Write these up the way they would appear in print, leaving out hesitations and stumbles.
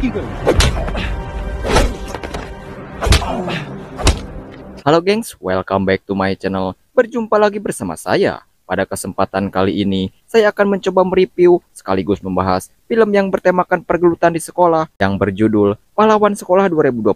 Halo gengs, welcome back to my channel. Berjumpa lagi bersama saya. Pada kesempatan kali ini, saya akan mencoba mereview sekaligus membahas film yang bertemakan pergelutan di sekolah yang berjudul Pahlawan Sekolah 2025.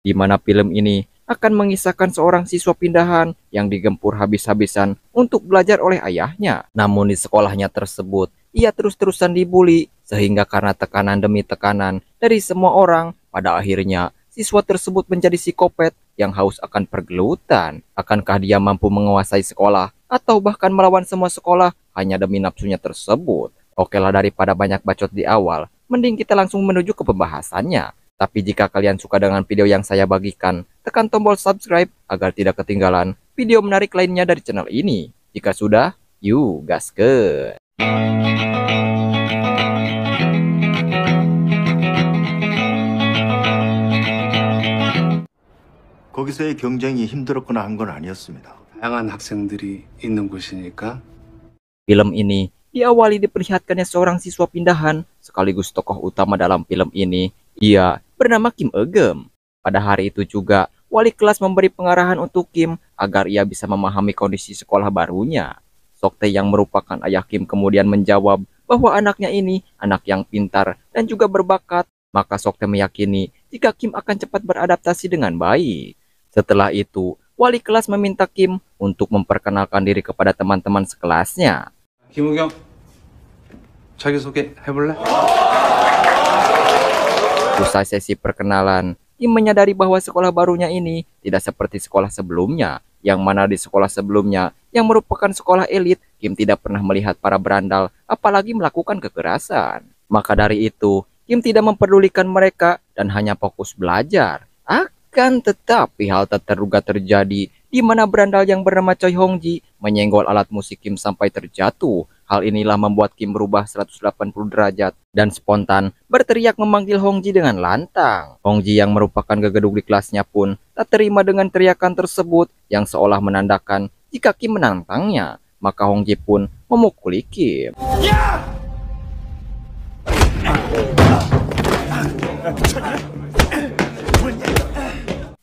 Di mana film ini akan mengisahkan seorang siswa pindahan yang digempur habis-habisan untuk belajar oleh ayahnya. Namun di sekolahnya tersebut, ia terus-terusan dibully sehingga karena tekanan demi tekanan dari semua orang, pada akhirnya siswa tersebut menjadi psikopat yang haus akan pergelutan. Akankah dia mampu menguasai sekolah atau bahkan melawan semua sekolah hanya demi nafsunya tersebut? Oke lah, daripada banyak bacot di awal, mending kita langsung menuju ke pembahasannya. Tapi jika kalian suka dengan video yang saya bagikan, tekan tombol subscribe agar tidak ketinggalan video menarik lainnya dari channel ini. Jika sudah, yuk gaskeun. 거기서의 경쟁이 힘들었거나 한 건 아니었습니다. 다양한 학생들이 있는 곳이니까. Film ini diawali diperlihatkannya seorang siswa pindahan sekaligus tokoh utama dalam film ini. Ia bernama Kim Eugem. Pada hari itu juga, wali kelas memberi pengarahan untuk Kim agar ia bisa memahami kondisi sekolah barunya. Soktae yang merupakan ayah Kim kemudian menjawab bahwa anaknya ini anak yang pintar dan juga berbakat. Maka Soktae meyakini jika Kim akan cepat beradaptasi dengan baik. Setelah itu, wali kelas meminta Kim untuk memperkenalkan diri kepada teman-teman sekelasnya. 김우경, 자기소개 해볼래? Usai sesi perkenalan, Kim menyadari bahwa sekolah barunya ini tidak seperti sekolah sebelumnya, yang mana di sekolah sebelumnya yang merupakan sekolah elit, Kim tidak pernah melihat para berandal, apalagi melakukan kekerasan. Maka dari itu, Kim tidak memperdulikan mereka dan hanya fokus belajar. Akan tetapi hal tak terduga terjadi di mana berandal yang bernama Choi Hongji menyenggol alat musik Kim sampai terjatuh. Hal inilah membuat Kim berubah 180 derajat dan spontan berteriak memanggil Hongji dengan lantang. Hongji yang merupakan gegeduk di kelasnya pun tak terima dengan teriakan tersebut yang seolah menandakan jika Kim menantangnya. Maka Hongji pun memukuli Kim.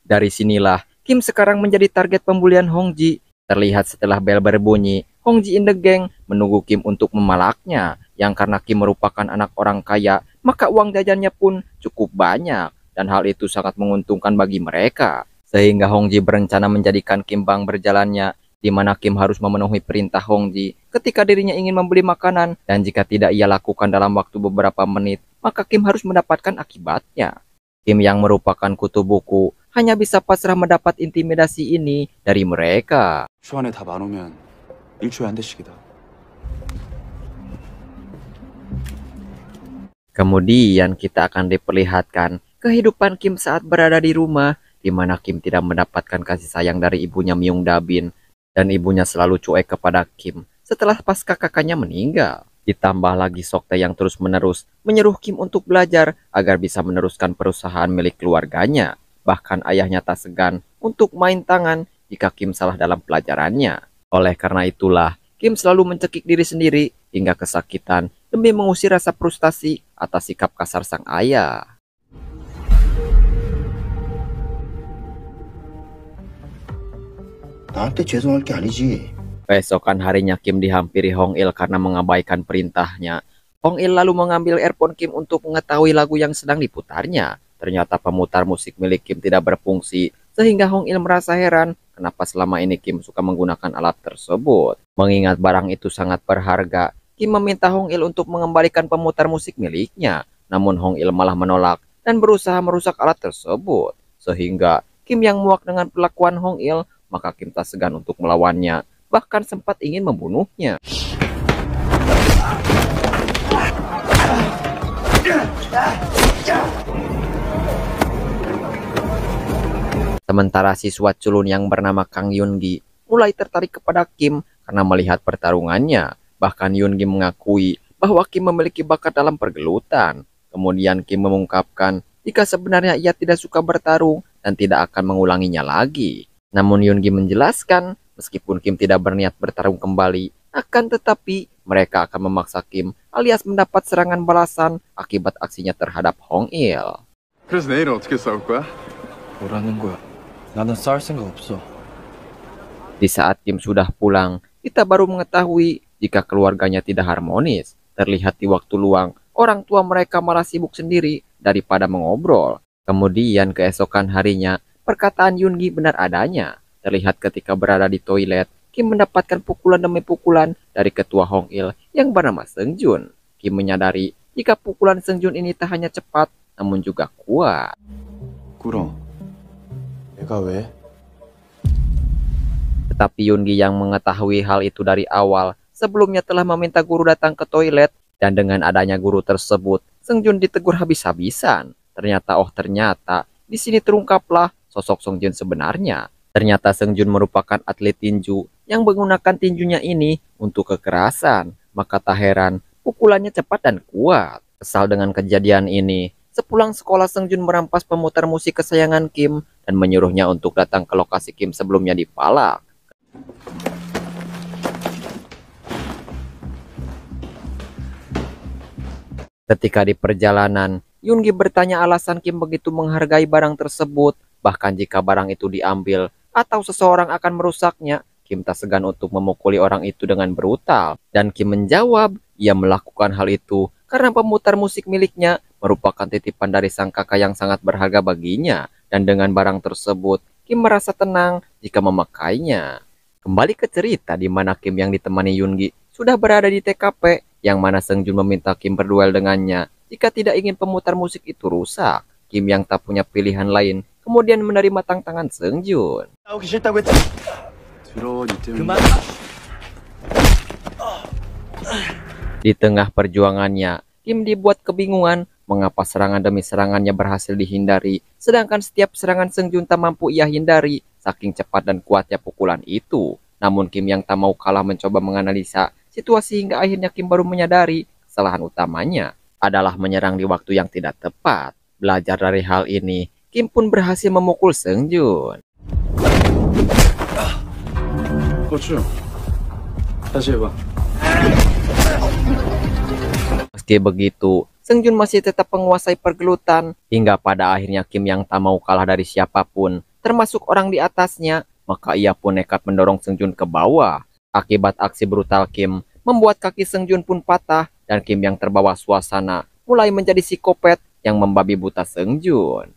Dari sinilah Kim sekarang menjadi target pembulian Hongji. Terlihat setelah bel berbunyi, Hongji in the gang menunggu Kim untuk memalaknya. Yang karena Kim merupakan anak orang kaya, maka uang jajannya pun cukup banyak. Dan hal itu sangat menguntungkan bagi mereka. Sehingga Hongji berencana menjadikan Kim bank berjalannya, di mana Kim harus memenuhi perintah Hongji ketika dirinya ingin membeli makanan. Dan jika tidak ia lakukan dalam waktu beberapa menit, maka Kim harus mendapatkan akibatnya. Kim yang merupakan kutu buku hanya bisa pasrah mendapat intimidasi ini dari mereka. 주 안에 다 많으면 일주일에 한 대씩이다. Kemudian kita akan diperlihatkan kehidupan Kim saat berada di rumah, di mana Kim tidak mendapatkan kasih sayang dari ibunya Myung Da-bin, dan ibunya selalu cuek kepada Kim setelah pasca kakaknya meninggal. Ditambah lagi Soktae yang terus-menerus menyuruh Kim untuk belajar agar bisa meneruskan perusahaan milik keluarganya. Bahkan ayahnya tak segan untuk main tangan jika Kim salah dalam pelajarannya. Oleh karena itulah, Kim selalu mencekik diri sendiri hingga kesakitan demi mengusir rasa frustasi atas sikap kasar sang ayah. 나한테 죄송할 게 아니지. Keesokan harinya Kim dihampiri Hong Il karena mengabaikan perintahnya. Hong Il lalu mengambil earphone Kim untuk mengetahui lagu yang sedang diputarnya. Ternyata pemutar musik milik Kim tidak berfungsi, sehingga Hong Il merasa heran kenapa selama ini Kim suka menggunakan alat tersebut. Mengingat barang itu sangat berharga, Kim meminta Hong Il untuk mengembalikan pemutar musik miliknya. Namun Hong Il malah menolak dan berusaha merusak alat tersebut. Sehingga Kim yang muak dengan perlakuan Hong Il, maka Kim tak segan untuk melawannya, bahkan sempat ingin membunuhnya. Sementara siswa culun yang bernama Kang Yoon-gi mulai tertarik kepada Kim karena melihat pertarungannya. Bahkan Yoon-gi mengakui bahwa Kim memiliki bakat dalam pergelutan. Kemudian Kim mengungkapkan jika sebenarnya ia tidak suka bertarung dan tidak akan mengulanginya lagi. Namun Yoon-gi menjelaskan meskipun Kim tidak berniat bertarung kembali, Akan tetapi, mereka akan memaksa Kim alias mendapat serangan balasan akibat aksinya terhadap Hong Il. 그래서 내일은 어떻게 싸울 거야? 뭐라는 거야? 나는 싸울 생각 없어. Di saat Kim sudah pulang, kita baru mengetahui jika keluarganya tidak harmonis. Terlihat di waktu luang, orang tua mereka malah sibuk sendiri daripada mengobrol. Kemudian keesokan harinya, perkataan Yoongi benar adanya. Terlihat ketika berada di toilet, Kim mendapatkan pukulan demi pukulan dari ketua Hong Il yang bernama Seung Jun. Kim menyadari jika pukulan Seung Jun ini tak hanya cepat, namun juga kuat. 꿇어. 내가 왜? Tetapi Yoongi yang mengetahui hal itu dari awal, sebelumnya telah meminta guru datang ke toilet, dan dengan adanya guru tersebut, Seung Jun ditegur habis-habisan. Ternyata, di sini terungkaplah sosok Seung Jun sebenarnya. Ternyata Seung Jun merupakan atlet tinju yang menggunakan tinjunya ini untuk kekerasan. Maka tak heran, pukulannya cepat dan kuat. Kesal dengan kejadian ini, sepulang sekolah Seung Jun merampas pemutar musik kesayangan Kim dan menyuruhnya untuk datang ke lokasi Kim sebelumnya dipalak. Ketika di perjalanan, Yoongi bertanya alasan Kim begitu menghargai barang tersebut. Bahkan jika barang itu diambil atau seseorang akan merusaknya, Kim tak segan untuk memukuli orang itu dengan brutal. Dan Kim menjawab, ia melakukan hal itu karena pemutar musik miliknya merupakan titipan dari sang kakak yang sangat berharga baginya. Dan dengan barang tersebut, Kim merasa tenang jika memakainya. Kembali ke cerita di mana Kim yang ditemani Yoongi sudah berada di TKP, yang mana Seung Jun meminta Kim berduel dengannya jika tidak ingin pemutar musik itu rusak. Kim yang tak punya pilihan lain kemudian menerima tantangan Seung Jun. 싸우기 싫다고 했잖아. 더러워, 니 때문에. 그만. Di tengah perjuangannya, Kim dibuat kebingungan mengapa serangan demi serangannya berhasil dihindari, sedangkan setiap serangan Seung Jun tak mampu ia hindari saking cepat dan kuatnya pukulan itu. Namun Kim yang tak mau kalah mencoba menganalisa situasi hingga akhirnya Kim baru menyadari kesalahan utamanya adalah menyerang di waktu yang tidak tepat. Belajar dari hal ini, Kim pun berhasil memukul Seung Jun. 고추. 다시 해봐. Meski begitu, Seung Jun masih tetap menguasai pergelutan hingga pada akhirnya Kim yang tak mau kalah dari siapapun, termasuk orang di atasnya, maka ia pun nekat mendorong Seung Jun ke bawah. Akibat aksi brutal Kim, membuat kaki Seung Jun pun patah dan Kim yang terbawa suasana mulai menjadi psikopat yang membabi buta Seung Jun.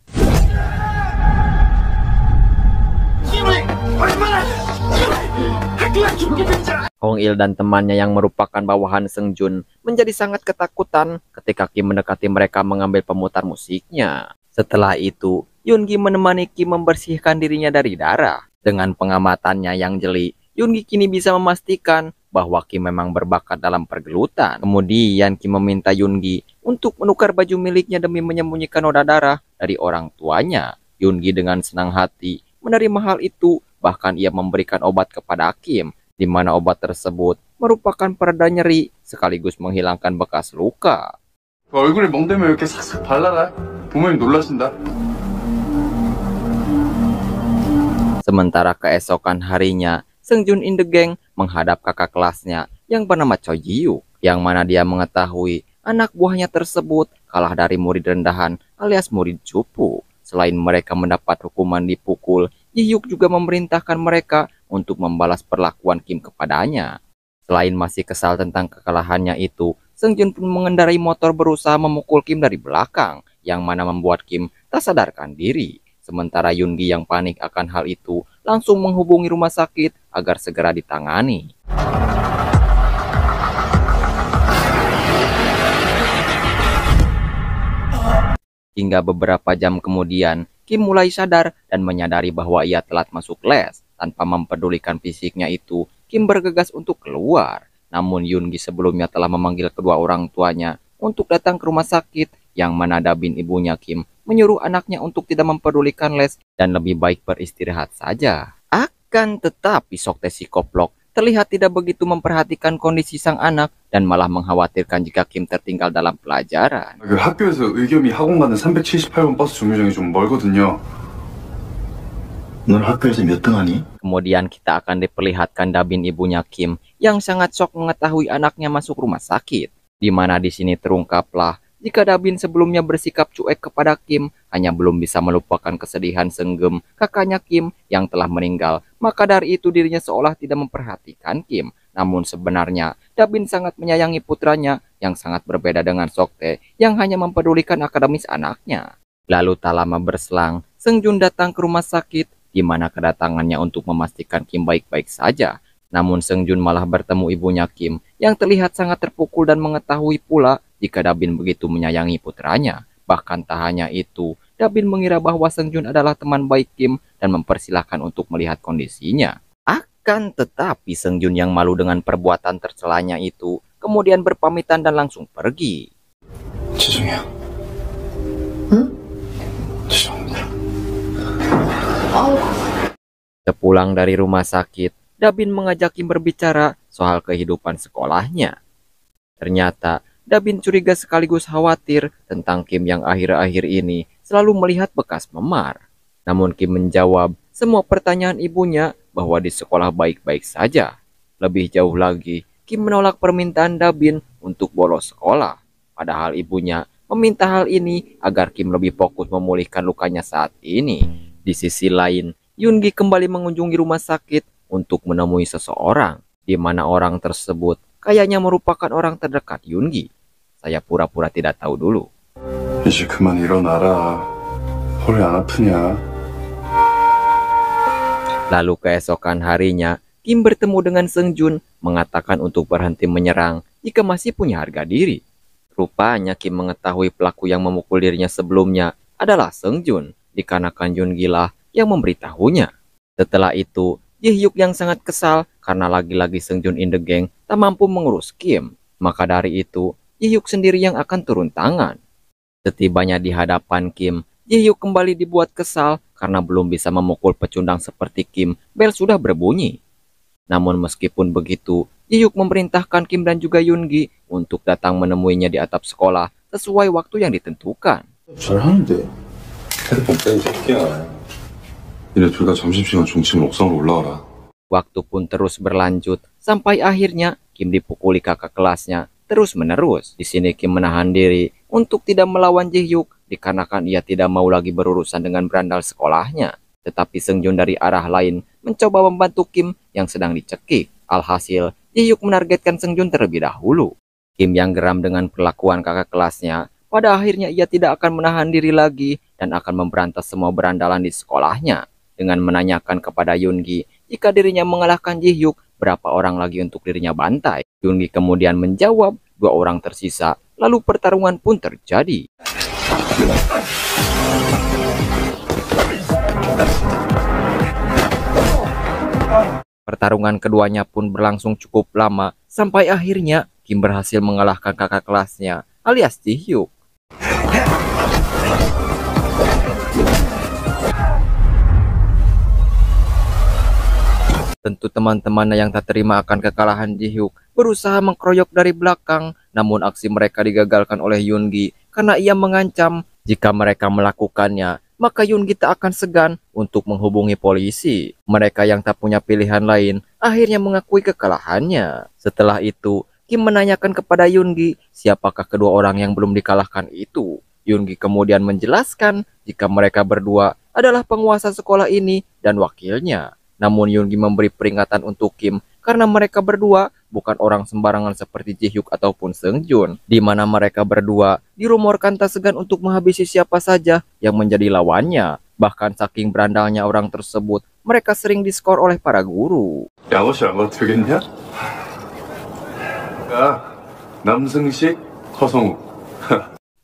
Hong Il dan temannya yang merupakan bawahan Seung Jun menjadi sangat ketakutan ketika Kim mendekati mereka mengambil pemutar musiknya. Setelah itu, Yoongi menemani Kim membersihkan dirinya dari darah. Dengan pengamatannya yang jeli, Yoongi kini bisa memastikan bahwa Kim memang berbakat dalam pergelutan. Kemudian Kim meminta Yoongi untuk menukar baju miliknya demi menyembunyikan noda darah dari orang tuanya. Yoongi dengan senang hati menerima hal itu, bahkan ia memberikan obat kepada Kim, di mana obat tersebut merupakan pereda nyeri sekaligus menghilangkan bekas luka. 얼굴에 멍대면 이렇게 싹싹 발라라. 부모님 놀라신다. Sementara keesokan harinya, Seung Jun in the Gang menghadap kakak kelasnya yang bernama Choi Ji-Hyuk, yang mana dia mengetahui anak buahnya tersebut kalah dari murid rendahan alias murid cupu. Selain mereka mendapat hukuman dipukul, Ji-Hyuk juga memerintahkan mereka untuk membalas perlakuan Kim kepadanya. Selain masih kesal tentang kekalahannya itu, Seung Jun pun mengendarai motor berusaha memukul Kim dari belakang, yang mana membuat Kim tak sadarkan diri. Sementara Yoongi yang panik akan hal itu langsung menghubungi rumah sakit agar segera ditangani. Hingga beberapa jam kemudian, Kim mulai sadar dan menyadari bahwa ia telat masuk les. Tanpa mempedulikan fisiknya itu, Kim bergegas untuk keluar. Namun Yoongi sebelumnya telah memanggil kedua orang tuanya untuk datang ke rumah sakit, yang mana Dabin ibunya Kim menyuruh anaknya untuk tidak mempedulikan les dan lebih baik beristirahat saja. Akan tetapi Sok Tae si Koplok terlihat tidak begitu memperhatikan kondisi sang anak dan malah mengkhawatirkan jika Kim tertinggal dalam pelajaran. 그 학교에서 의겸이 학원 가는 378번 버스 정류장이 좀 멀거든요. 넌 학교에서 몇 등 하니? Kemudian kita akan diperlihatkan Dabin ibunya Kim yang sangat shock mengetahui anaknya masuk rumah sakit. Di mana di sini terungkaplah jika Dabin sebelumnya bersikap cuek kepada Kim, hanya belum bisa melupakan kesedihan Seunggem, kakaknya Kim yang telah meninggal. Maka dari itu dirinya seolah tidak memperhatikan Kim. Namun sebenarnya Dabin sangat menyayangi putranya yang sangat berbeda dengan Soktae yang hanya mempedulikan akademis anaknya. Lalu tak lama berselang, Seungjun datang ke rumah sakit di mana kedatangannya untuk memastikan Kim baik-baik saja. Namun Seungjun malah bertemu ibunya Kim yang terlihat sangat terpukul dan mengetahui pula jika Dabin begitu menyayangi putranya. Bahkan tak hanya itu, Dabin mengira bahwa Seungjun adalah teman baik Kim dan mempersilahkan untuk melihat kondisinya. Akan tetapi Seungjun yang malu dengan perbuatan tercelanya itu kemudian berpamitan dan langsung pergi. 죄송해요. 죄송합니다. Sepulang dari rumah sakit, Dabin mengajak Kim berbicara soal kehidupan sekolahnya. Ternyata Dabin curiga sekaligus khawatir tentang Kim yang akhir-akhir ini selalu melihat bekas memar. Namun Kim menjawab semua pertanyaan ibunya bahwa di sekolah baik-baik saja. Lebih jauh lagi, Kim menolak permintaan Dabin untuk bolos sekolah. Padahal ibunya meminta hal ini agar Kim lebih fokus memulihkan lukanya saat ini. Di sisi lain, Yoongi kembali mengunjungi rumah sakit untuk menemui seseorang, di mana orang tersebut kayaknya merupakan orang terdekat Yoongi. Saya pura-pura tidak tahu dulu. 이제 그만 일어나라. 허리 안 아프냐? Lalu keesokan harinya, Kim bertemu dengan Seungjun, mengatakan untuk berhenti menyerang jika masih punya harga diri. Rupanya Kim mengetahui pelaku yang memukul dirinya sebelumnya adalah Seungjun, dikarenakan Yoongi lah yang memberitahunya. Setelah itu, Ji-hyuk yang sangat kesal karena lagi-lagi Seungjun in the gang tak mampu mengurus Kim. Maka dari itu, Ji-hyuk sendiri yang akan turun tangan. Setibanya di hadapan Kim, Ji-hyuk kembali dibuat kesal karena belum bisa memukul pecundang seperti Kim. Bel sudah berbunyi. Namun meskipun begitu, Ji-hyuk memerintahkan Kim dan juga Yoongi untuk datang menemuinya di atap sekolah sesuai waktu yang ditentukan. 잘하는데. 핸드폰 빼이 새끼야. 니네 둘 다 점심시간 종치면 옥상으로 올라와라. Waktu pun terus berlanjut sampai akhirnya Kim dipukuli kakak kelasnya terus-menerus. Di sini Kim menahan diri untuk tidak melawan Ji-hyuk dikarenakan ia tidak mau lagi berurusan dengan berandal sekolahnya. Tetapi Seungjun dari arah lain mencoba membantu Kim yang sedang dicekik. Alhasil, Ji-hyuk menargetkan Seungjun terlebih dahulu. Kim yang geram dengan perlakuan kakak kelasnya, pada akhirnya ia tidak akan menahan diri lagi dan akan memberantas semua berandalan di sekolahnya. Dengan menanyakan kepada Yoongi jika dirinya mengalahkan Ji-hyuk, berapa orang lagi untuk dirinya bantai. Yoongi kemudian menjawab 2 orang tersisa, lalu pertarungan pun terjadi. Pertarungan keduanya pun berlangsung cukup lama, sampai akhirnya Kim berhasil mengalahkan kakak kelasnya, alias Ji-hyuk. Tentu teman-temannya yang tak terima akan kekalahan Ji-hyuk berusaha mengkroyok dari belakang, namun aksi mereka digagalkan oleh Yoongi karena ia mengancam jika mereka melakukannya, maka Yoongi tak akan segan untuk menghubungi polisi. Mereka yang tak punya pilihan lain akhirnya mengakui kekalahannya. Setelah itu, Kim menanyakan kepada Yoongi siapakah kedua orang yang belum dikalahkan itu. Yoongi kemudian menjelaskan jika mereka berdua adalah penguasa sekolah ini dan wakilnya. Namun Yoongi memberi peringatan untuk Kim karena mereka berdua bukan orang sembarangan seperti Ji-hyuk ataupun Seungjun, di mana mereka berdua dirumorkan tak segan untuk menghabisi siapa saja yang menjadi lawannya. Bahkan saking berandalnya orang tersebut, mereka sering diskor oleh para guru. 양호실 안 가도 되겠냐? 야, 남승식, 허성우.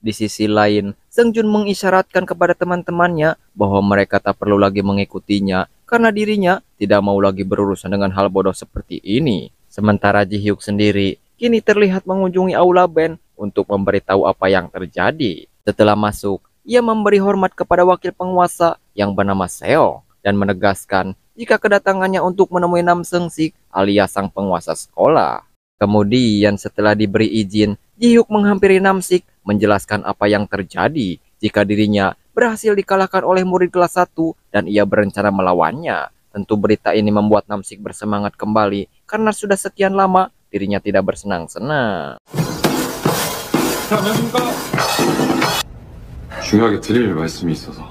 Di sisi lain, Seungjun mengisyaratkan kepada teman-temannya bahwa mereka tak perlu lagi mengikutinya karena dirinya tidak mau lagi berurusan dengan hal bodoh seperti ini. Sementara Ji-hyuk sendiri kini terlihat mengunjungi aula band untuk memberitahu apa yang terjadi. Setelah masuk, ia memberi hormat kepada wakil penguasa yang bernama Seo dan menegaskan jika kedatangannya untuk menemui Nam Seung-sik alias sang penguasa sekolah. Kemudian setelah diberi izin, Ji-hyuk menghampiri Nam-sik menjelaskan apa yang terjadi jika dirinya berhasil dikalahkan oleh murid kelas 1 dan ia berencana melawannya. Tentu berita ini membuat Namsik bersemangat kembali karena sudah sekian lama dirinya tidak bersenang-senang. 중요하게 드릴 말씀이 있어서.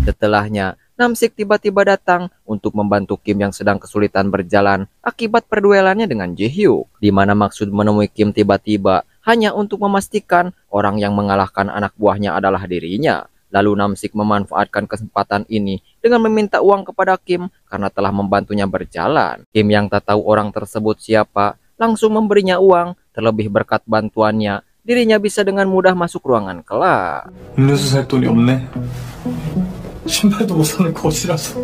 Setelahnya, Namsik tiba-tiba datang untuk membantu Kim yang sedang kesulitan berjalan akibat perduelannya dengan Ji-hyuk, di mana maksud menemui Kim tiba-tiba hanya untuk memastikan orang yang mengalahkan anak buahnya adalah dirinya. Lalu Namsik memanfaatkan kesempatan ini dengan meminta uang kepada Kim karena telah membantunya berjalan. Kim yang tak tahu orang tersebut siapa langsung memberinya uang, terlebih berkat bantuannya dirinya bisa dengan mudah masuk ruangan kelak. 음료수 살 돈이 없네. 신발도 못 사는 거지라서.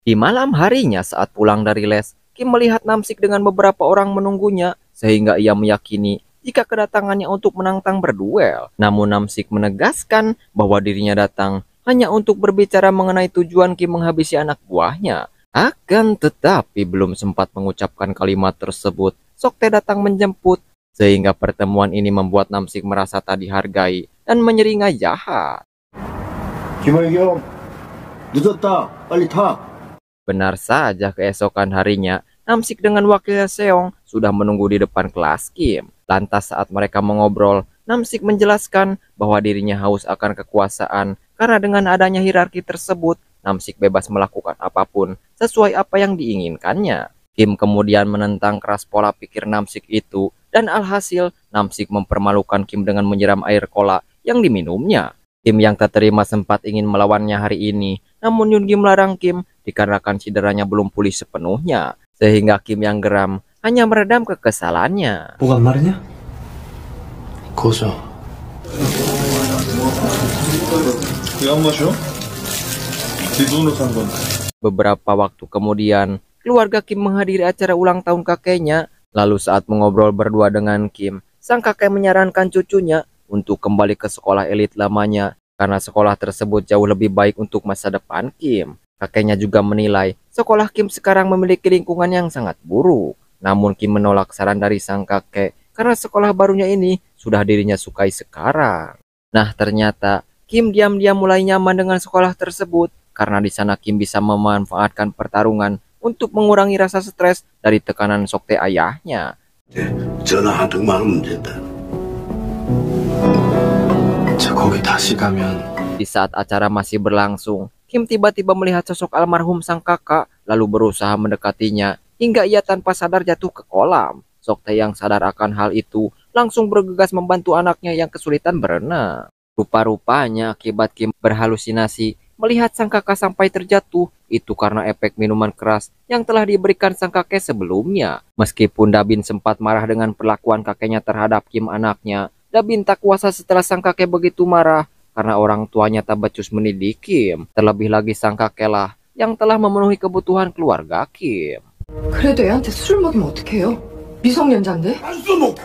Di malam harinya saat pulang dari les, Kim melihat Namsik dengan beberapa orang menunggunya sehingga ia meyakini jika kedatangannya untuk menantang berduel. Namun Namsik menegaskan bahwa dirinya datang hanya untuk berbicara mengenai tujuan Kim menghabisi anak buahnya. Akan tetapi belum sempat mengucapkan kalimat tersebut, Soktae datang menjemput, sehingga pertemuan ini membuat Namsik merasa tak dihargai dan menyeringai jahat. 김월경, 늦었다. 빨리 타. Benar saja, keesokan harinya, Namsik dengan wakilnya Seong sudah menunggu di depan kelas Kim. Lantas saat mereka mengobrol, Namsik menjelaskan bahwa dirinya haus akan kekuasaan karena dengan adanya hierarki tersebut, Namsik bebas melakukan apapun sesuai apa yang diinginkannya. Kim kemudian menentang keras pola pikir Namsik itu dan alhasil Namsik mempermalukan Kim dengan menyiram air cola yang diminumnya. Kim yang tak terima sempat ingin melawannya hari ini, namun Yoongi melarang Kim dikarenakan cederanya belum pulih sepenuhnya, sehingga Kim yang geram hanya meredam kekesalannya. 뭐가 안 마르냐? 거저. 왜안 마셔? 네 돈으로 산 건데. Beberapa waktu kemudian, keluarga Kim menghadiri acara ulang tahun kakeknya. Lalu saat mengobrol berdua dengan Kim, sang kakek menyarankan cucunya untuk kembali ke sekolah elit lamanya karena sekolah tersebut jauh lebih baik untuk masa depan Kim. Kakeknya juga menilai sekolah Kim sekarang memiliki lingkungan yang sangat buruk. Namun Kim menolak saran dari sang kakek karena sekolah barunya ini sudah dirinya sukai sekarang. Nah, ternyata Kim diam-diam mulai nyaman dengan sekolah tersebut karena di sana Kim bisa memanfaatkan pertarungan untuk mengurangi rasa stres dari tekanan Soktae ayahnya. 전화 한 통만 하면 된다. 저 거기 다시 가면 Di saat acara masih berlangsung, Kim tiba-tiba melihat sosok almarhum sang kakak lalu berusaha mendekatinya hingga ia tanpa sadar jatuh ke kolam. Soktae yang sadar akan hal itu langsung bergegas membantu anaknya yang kesulitan berenang. Rupa-rupanya akibat Kim berhalusinasi melihat sang kakak sampai terjatuh itu karena efek minuman keras yang telah diberikan sang kakek sebelumnya. Meskipun Dabin sempat marah dengan perlakuan kakeknya terhadap Kim anaknya, Dabin tak kuasa setelah sang kakek begitu marah karena orang tuanya tak becus mendidik Kim. Terlebih lagi sang kakeklah yang telah memenuhi kebutuhan keluarga Kim. 그래도 애한테 술 먹이면 어떡해요? 미성년자인데? 술 먹고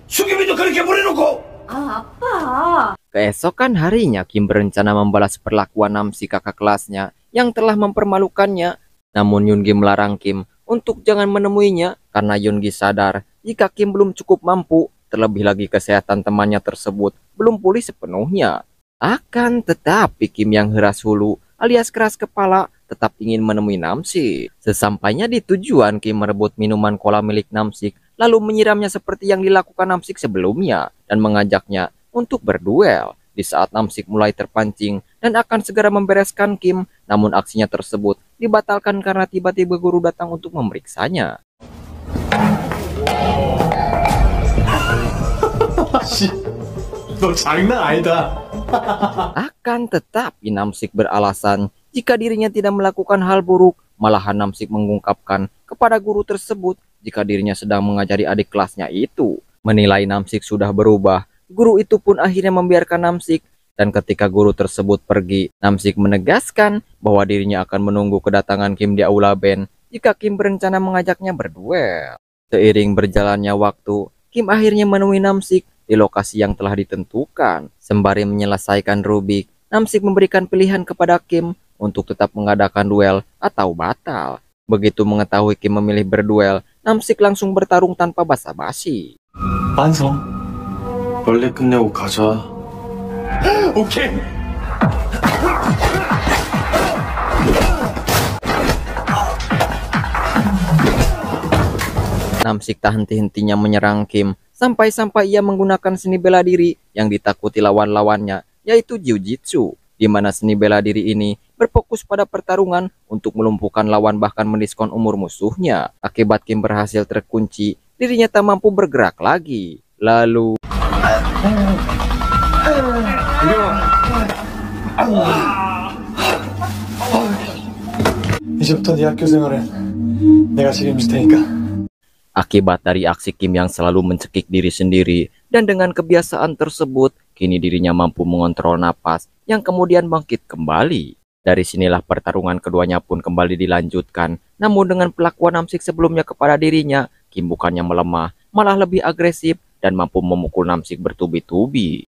숙이면도 그렇게 버려놓고. 아, 아빠. Keesokan harinya Kim berencana membalas perlakuan Namsik kakak kelasnya yang telah mempermalukannya. Namun Yoongi melarang Kim untuk jangan menemuinya karena Yoongi sadar jika Kim belum cukup mampu, terlebih lagi kesehatan temannya tersebut belum pulih sepenuhnya. Akan tetapi Kim yang heras hulu alias keras kepala tetap ingin menemui Namsik. Sesampainya di tujuan, Kim merebut minuman cola milik Namsik lalu menyiramnya seperti yang dilakukan Namsik sebelumnya dan mengajaknya untuk berduel. Di saat Namsik mulai terpancing dan akan segera membereskan Kim, namun aksinya tersebut dibatalkan karena tiba-tiba guru datang untuk memeriksanya. 너 장난 아니다. Akan tetapi Namsik beralasan jika dirinya tidak melakukan hal buruk. Malahan Namsik mengungkapkan kepada guru tersebut jika dirinya sedang mengajari adik kelasnya itu. Menilai Namsik sudah berubah, guru itu pun akhirnya membiarkan Namsik. Dan ketika guru tersebut pergi, Namsik menegaskan bahwa dirinya akan menunggu kedatangan Kim di aula band jika Kim berencana mengajaknya berduel. Seiring berjalannya waktu, Kim akhirnya menemui Namsik di lokasi yang telah ditentukan. Sembari menyelesaikan Rubik, Namsik memberikan pilihan kepada Kim untuk tetap mengadakan duel atau batal. Begitu mengetahui Kim memilih berduel, Namsik langsung bertarung tanpa basa-basi. 반성. 빨리 끝내고 가자. 오케이. Namsik tak henti-hentinya menyerang Kim, sampai-sampai ia menggunakan seni bela diri yang ditakuti lawan-lawannya, yaitu Jiu-Jitsu, di mana seni bela diri ini berfokus pada pertarungan untuk melumpuhkan lawan bahkan mendiskon umur musuhnya. Akibat Kim berhasil terkunci, dirinya tak mampu bergerak lagi. Lalu 이제부터 네 학교 생활은 내가 책임질 테니까. akibat dari aksi Kim yang selalu mencekik diri sendiri dan dengan kebiasaan tersebut, kini dirinya mampu mengontrol napas yang kemudian bangkit kembali. Dari sinilah pertarungan keduanya pun kembali dilanjutkan. Namun dengan perlakuan Namsik sebelumnya kepada dirinya, Kim bukannya melemah, malah lebih agresif dan mampu memukul Namsik bertubi-tubi.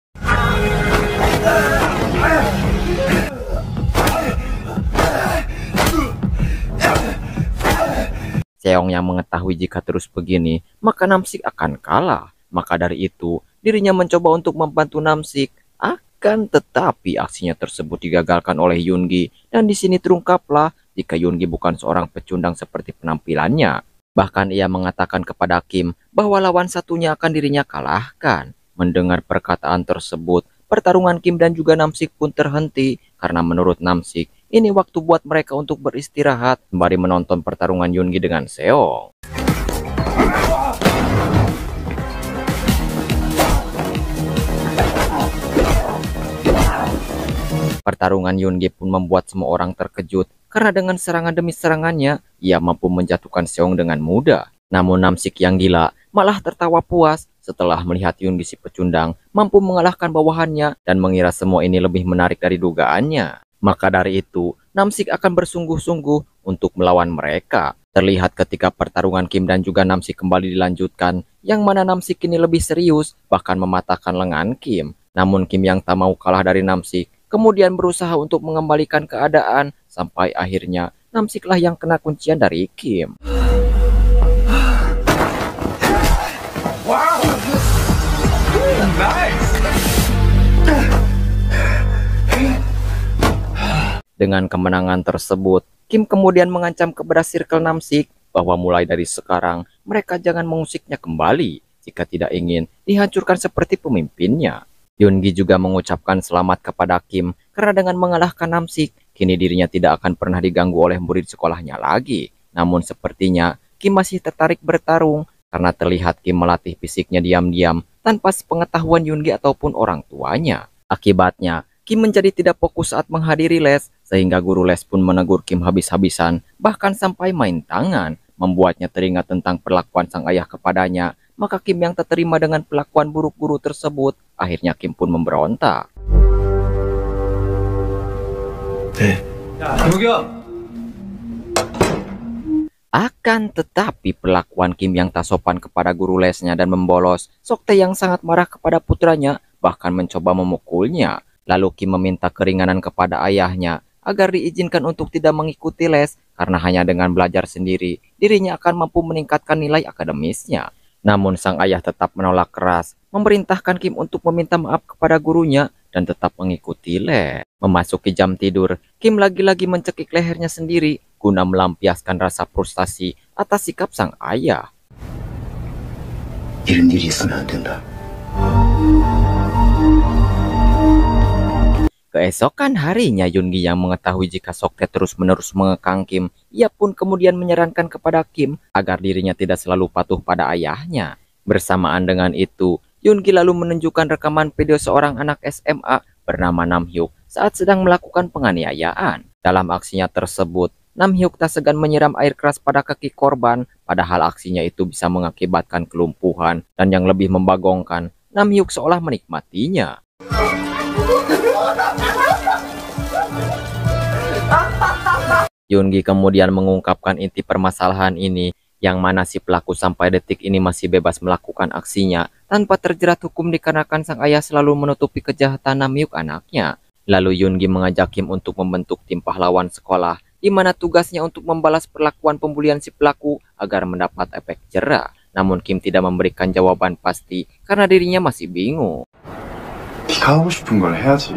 Seong yang mengetahui jika terus begini, maka Namsik akan kalah. Maka dari itu, dirinya mencoba untuk membantu Namsik. Akan tetapi aksinya tersebut digagalkan oleh Yoongi, dan di sini terungkaplah jika Yoongi bukan seorang pecundang seperti penampilannya. Bahkan ia mengatakan kepada Kim bahwa lawan satunya akan dirinya kalahkan. Mendengar perkataan tersebut, pertarungan Kim dan juga Namsik pun terhenti karena menurut Namsik, ini waktu buat mereka untuk beristirahat sembari menonton pertarungan Yoongi dengan Seong. Pertarungan Yoongi pun membuat semua orang terkejut karena dengan serangan demi serangannya, ia mampu menjatuhkan Seong dengan mudah. Namun Namsik yang gila malah tertawa puas setelah melihat Yoongi si pecundang mampu mengalahkan bawahannya dan mengira semua ini lebih menarik dari dugaannya. Maka dari itu, Namsik akan bersungguh-sungguh untuk melawan mereka. Terlihat ketika pertarungan Kim dan juga Namsik kembali dilanjutkan, yang mana Namsik ini lebih serius, bahkan mematahkan lengan Kim. Namun Kim yang tak mau kalah dari Namsik, kemudian berusaha untuk mengembalikan keadaan, sampai akhirnya Namsiklah yang kena kuncian dari Kim. Dengan kemenangan tersebut, Kim kemudian mengancam kepada Circle Namsik bahwa mulai dari sekarang mereka jangan mengusiknya kembali jika tidak ingin dihancurkan seperti pemimpinnya. Yoongi juga mengucapkan selamat kepada Kim karena dengan mengalahkan Namsik, kini dirinya tidak akan pernah diganggu oleh murid sekolahnya lagi. Namun sepertinya Kim masih tertarik bertarung karena terlihat Kim melatih fisiknya diam-diam tanpa sepengetahuan Yoongi ataupun orang tuanya. Akibatnya, Kim menjadi tidak fokus saat menghadiri les, sehingga guru les pun menegur Kim habis-habisan, bahkan sampai main tangan, membuatnya teringat tentang perlakuan sang ayah kepadanya. Maka Kim yang tak terima dengan perlakuan buruk guru tersebut, akhirnya Kim pun memberontak. Akan tetapi perlakuan Kim yang tak sopan kepada guru lesnya dan membolos, Soktae yang sangat marah kepada putranya, bahkan mencoba memukulnya. Lalu Kim meminta keringanan kepada ayahnya agar diizinkan untuk tidak mengikuti les karena hanya dengan belajar sendiri dirinya akan mampu meningkatkan nilai akademisnya. Namun sang ayah tetap menolak keras, memerintahkan Kim untuk meminta maaf kepada gurunya dan tetap mengikuti les. Memasuki jam tidur, Kim lagi-lagi mencekik lehernya sendiri guna melampiaskan rasa frustasi atas sikap sang ayah. 이런 일이 있으면 안 된다. Keesokan harinya, Yoongi yang mengetahui jika Soktae terus-menerus mengekang Kim, ia pun kemudian menyarankan kepada Kim agar dirinya tidak selalu patuh pada ayahnya. Bersamaan dengan itu, Yoongi lalu menunjukkan rekaman video seorang anak SMA bernama Namhyuk saat sedang melakukan penganiayaan. Dalam aksinya tersebut, Namhyuk tak segan menyiram air keras pada kaki korban, padahal aksinya itu bisa mengakibatkan kelumpuhan, dan yang lebih membagongkan, Namhyuk seolah menikmatinya. Yoongi kemudian mengungkapkan inti permasalahan ini, yang mana si pelaku sampai detik ini masih bebas melakukan aksinya tanpa terjerat hukum dikarenakan sang ayah selalu menutupi kejahatan Namhyuk anaknya. Lalu Yoongi mengajak Kim untuk membentuk tim pahlawan sekolah, di mana tugasnya untuk membalas perlakuan pembulian si pelaku agar mendapat efek jera. Namun Kim tidak memberikan jawaban pasti karena dirinya masih bingung. 네가 하고 싶은 걸 해야지.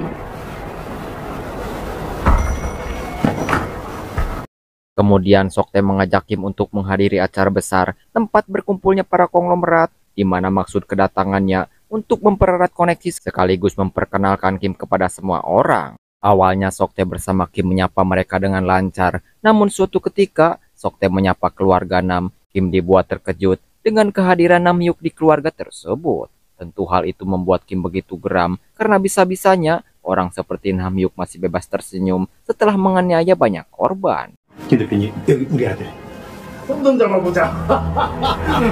Kemudian Sokte mengajak Kim untuk menghadiri acara besar tempat berkumpulnya para konglomerat, di mana maksud kedatangannya untuk mempererat koneksi sekaligus memperkenalkan Kim kepada semua orang. Awalnya Sokte bersama Kim menyapa mereka dengan lancar, namun suatu ketika Sokte menyapa keluarga Nam, Kim dibuat terkejut dengan kehadiran Namhyuk di keluarga tersebut. Tentu hal itu membuat Kim begitu geram karena bisa-bisanya orang seperti Namhyuk masih bebas tersenyum setelah menganiaya banyak korban. 김 대표님, 여기 우리 아들. 손좀 잡아보자.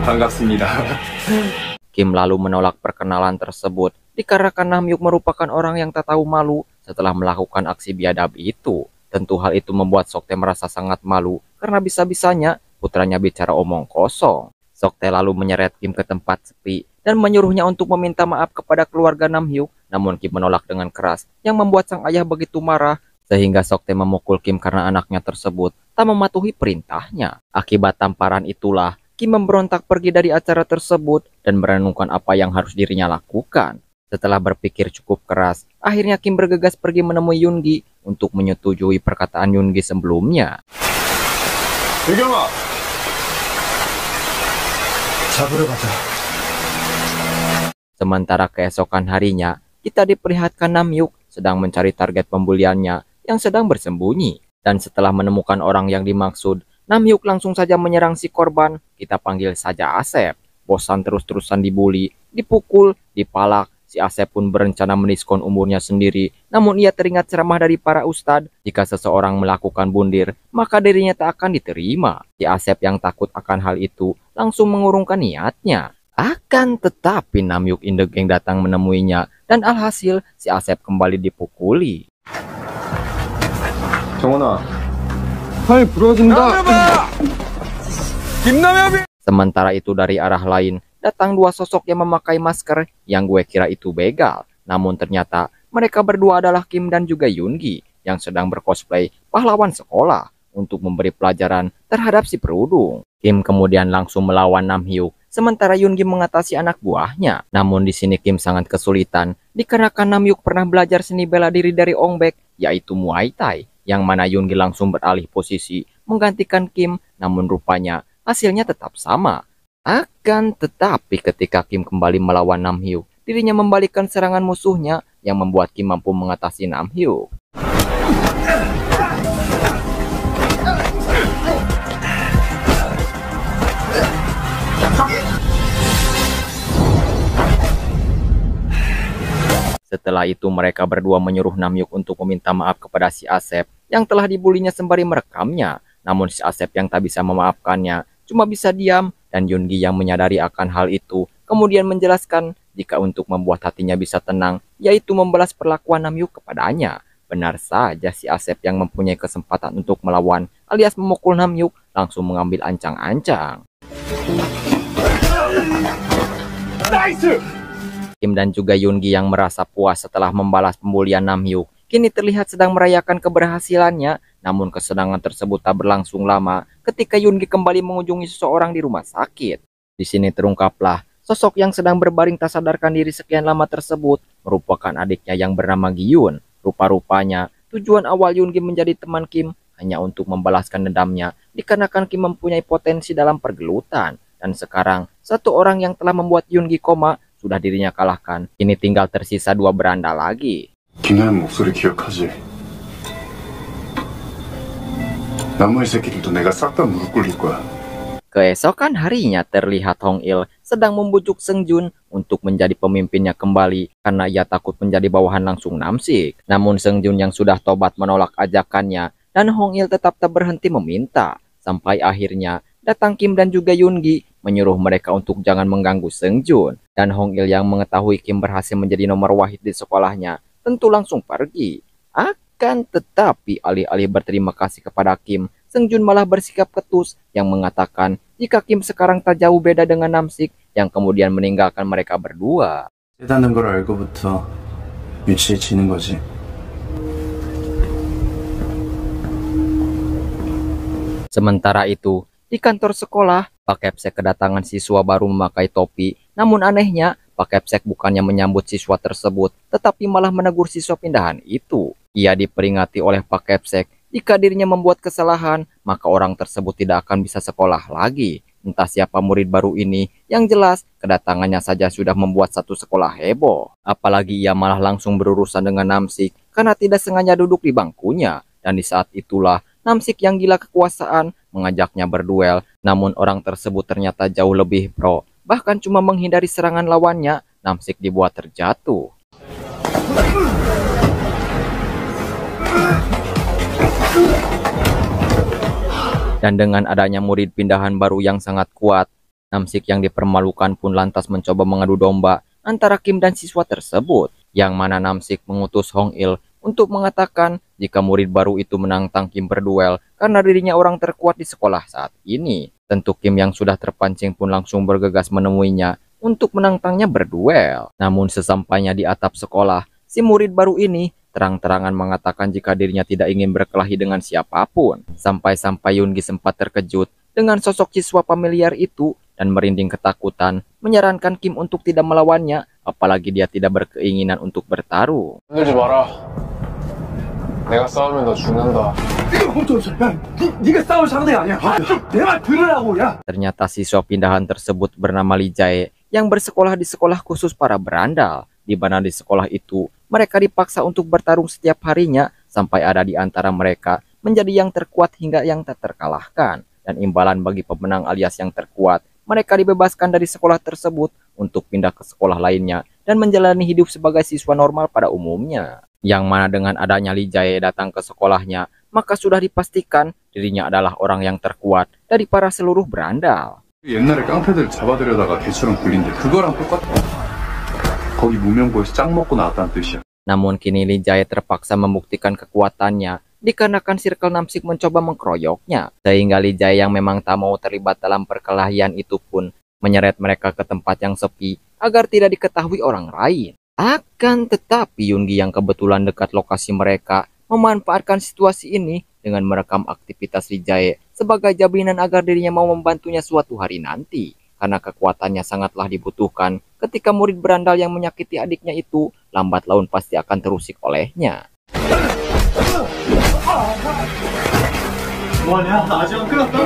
반갑습니다. Kim lalu menolak perkenalan tersebut dikarenakan Namhyuk merupakan orang yang tak tahu malu setelah melakukan aksi biadab itu. Tentu hal itu membuat Sokte merasa sangat malu karena bisa-bisanya putranya bicara omong kosong. Sokte lalu menyeret Kim ke tempat sepi dan menyuruhnya untuk meminta maaf kepada keluarga Namhyuk, namun Kim menolak dengan keras yang membuat sang ayah begitu marah sehingga Sokte memukul Kim karena anaknya tersebut tak mematuhi perintahnya. Akibat tamparan itulah Kim memberontak pergi dari acara tersebut dan merenungkan apa yang harus dirinya lakukan. Setelah berpikir cukup keras, akhirnya Kim bergegas pergi menemui Yoongi untuk menyetujui perkataan Yoongi sebelumnya. 배경아! 잡으러 가자. Sementara keesokan harinya, kita diperlihatkan Namhyuk sedang mencari target pembuliannya yang sedang bersembunyi. Dan setelah menemukan orang yang dimaksud, Namhyuk langsung saja menyerang si korban, kita panggil saja Asep. Bosan terus-terusan dibully, dipukul, dipalak, si Asep pun berencana meniskon umurnya sendiri. Namun ia teringat ceramah dari para ustadz, jika seseorang melakukan bundir, maka dirinya tak akan diterima. Si Asep yang takut akan hal itu, langsung mengurungkan niatnya. Akan tetapi Namhyuk in the Gang datang menemuinya, dan alhasil si Asep kembali dipukuli. 정원아. 팔 부러진다. 김남엽이! Sementara itu dari arah lain, datang dua sosok yang memakai masker yang gue kira itu begal. Namun ternyata mereka berdua adalah Kim dan juga Yoongi yang sedang bercosplay pahlawan sekolah untuk memberi pelajaran terhadap si perudung. Kim kemudian langsung melawan Namhyuk, sementara Yoongi mengatasi anak buahnya. Namun di sini Kim sangat kesulitan dikarenakan Namhyuk pernah belajar seni bela diri dari Ong Bak, yaitu Muay Thai, yang mana Yoongi langsung beralih posisi menggantikan Kim, namun rupanya hasilnya tetap sama. Akan tetapi ketika Kim kembali melawan Namhyuk, dirinya membalikkan serangan musuhnya yang membuat Kim mampu mengatasi Namhyuk. Setelah itu mereka berdua menyuruh Namhyuk untuk meminta maaf kepada si Asep yang telah dibulinya sembari merekamnya. Namun si Asep yang tak bisa memaafkannya cuma bisa diam, dan Yoongi yang menyadari akan hal itu kemudian menjelaskan jika untuk membuat hatinya bisa tenang yaitu membalas perlakuan Namhyuk kepadanya. Benar saja si Asep yang mempunyai kesempatan untuk melawan alias memukul Namhyuk langsung mengambil ancang-ancang. Kim dan juga Yoongi yang merasa puas setelah membalas pembulian Namhyuk kini terlihat sedang merayakan keberhasilannya. Namun kesenangan tersebut tak berlangsung lama ketika Yoongi kembali mengunjungi seseorang di rumah sakit. Di sini terungkaplah sosok yang sedang berbaring tak sadarkan diri sekian lama tersebut merupakan adiknya yang bernama Gi-yoon. Rupa-rupanya tujuan awal Yoongi menjadi teman Kim hanya untuk membalaskan dendamnya dikarenakan Kim mempunyai potensi dalam pergelutan. Dan sekarang satu orang yang telah membuat Yoongi koma sudah dirinya kalahkan. Kini tinggal tersisa dua beranda lagi. 김남엽 목소리 기억하지? 나머지 새끼들도 내가 싹 다 무릎 꿇릴 거야. Keesokan harinya terlihat Hong Il sedang membujuk Seung Jun untuk menjadi pemimpinnya kembali karena ia takut menjadi bawahan langsung Namsik. Namun Seung Jun yang sudah tobat menolak ajakannya dan Hong Il tetap tak berhenti meminta. Sampai akhirnya datang Kim dan juga Yoongi menyuruh mereka untuk jangan mengganggu Seung Jun. Dan Hong Il yang mengetahui Kim berhasil menjadi nomor wahid di sekolahnya tentu langsung pergi. Akan tetapi alih-alih berterima kasih kepada Kim, Seung Jun malah bersikap ketus yang mengatakan jika Kim sekarang tak jauh beda dengan Namsik yang kemudian meninggalkan mereka berdua. 세다는 걸 알고부터 유치해지는 거지. Sementara itu, di kantor sekolah, Pak Kepsek kedatangan siswa baru memakai topi. Namun anehnya, Pak Kepsek bukannya menyambut siswa tersebut, tetapi malah menegur siswa pindahan itu. Ia diperingati oleh Pak Kepsek Jika dirinya membuat kesalahan, maka orang tersebut tidak akan bisa sekolah lagi. Entah siapa murid baru ini, yang jelas kedatangannya saja sudah membuat satu sekolah heboh. Apalagi ia malah langsung berurusan dengan Namsik karena tidak sengaja duduk di bangkunya. Dan di saat itulah Namsik yang gila kekuasaan mengajaknya berduel. Namun orang tersebut ternyata jauh lebih pro. Bahkan cuma menghindari serangan lawannya, Namsik dibuat terjatuh. Dan dengan adanya murid pindahan baru yang sangat kuat, Namsik yang dipermalukan pun lantas mencoba mengadu domba antara Kim dan siswa tersebut, yang mana Namsik mengutus Hong Il untuk mengatakan jika murid baru itu menantang Kim berduel karena dirinya orang terkuat di sekolah saat ini. Tentu Kim yang sudah terpancing pun langsung bergegas menemuinya untuk menantangnya berduel. Namun sesampainya di atap sekolah, si murid baru ini terang-terangan mengatakan jika dirinya tidak ingin berkelahi dengan siapapun. Sampai-sampai Yoongi sempat terkejut dengan sosok siswa familiar itu dan merinding ketakutan, menyarankan Kim untuk tidak melawannya, apalagi dia tidak berkeinginan untuk bertarung. 흔들지 마라. 내가 싸우면 너 죽는다. 네가 싸울 상대가 아니야. 내 말 들으라고, 야. Ternyata siswa pindahan tersebut bernama Lee Jae yang bersekolah di sekolah khusus para berandal, di mana di sekolah itu mereka dipaksa untuk bertarung setiap harinya sampai ada di antara mereka menjadi yang terkuat hingga yang tak terkalahkan. Dan imbalan bagi pemenang alias yang terkuat, mereka dibebaskan dari sekolah tersebut untuk pindah ke sekolah lainnya dan menjalani hidup sebagai siswa normal pada umumnya. Yang mana dengan adanya Lee Jae datang ke sekolahnya, maka sudah dipastikan dirinya adalah orang yang terkuat dari para seluruh berandal. 옛날에 깡패들 잡아들여다가 개처럼 굴린데 그거랑 똑같아. 거기 무명고에서 짱 먹고 나왔다는 뜻이야. Namun kini Lee Jae terpaksa membuktikan kekuatannya dikarenakan Circle Namsik mencoba mengkeroyoknya, sehingga Lee Jae yang memang tak mau terlibat dalam perkelahian itu pun menyeret mereka ke tempat yang sepi agar tidak diketahui orang lain. Akan tetapi Yoongi yang kebetulan dekat lokasi mereka memanfaatkan situasi ini dengan merekam aktivitas Lee Jae sebagai jaminan agar dirinya mau membantunya suatu hari nanti, karena kekuatannya sangatlah dibutuhkan ketika murid berandal yang menyakiti adiknya itu lambat laun pasti akan terusik olehnya. 뭐하냐? 나 아직 안 끝났다.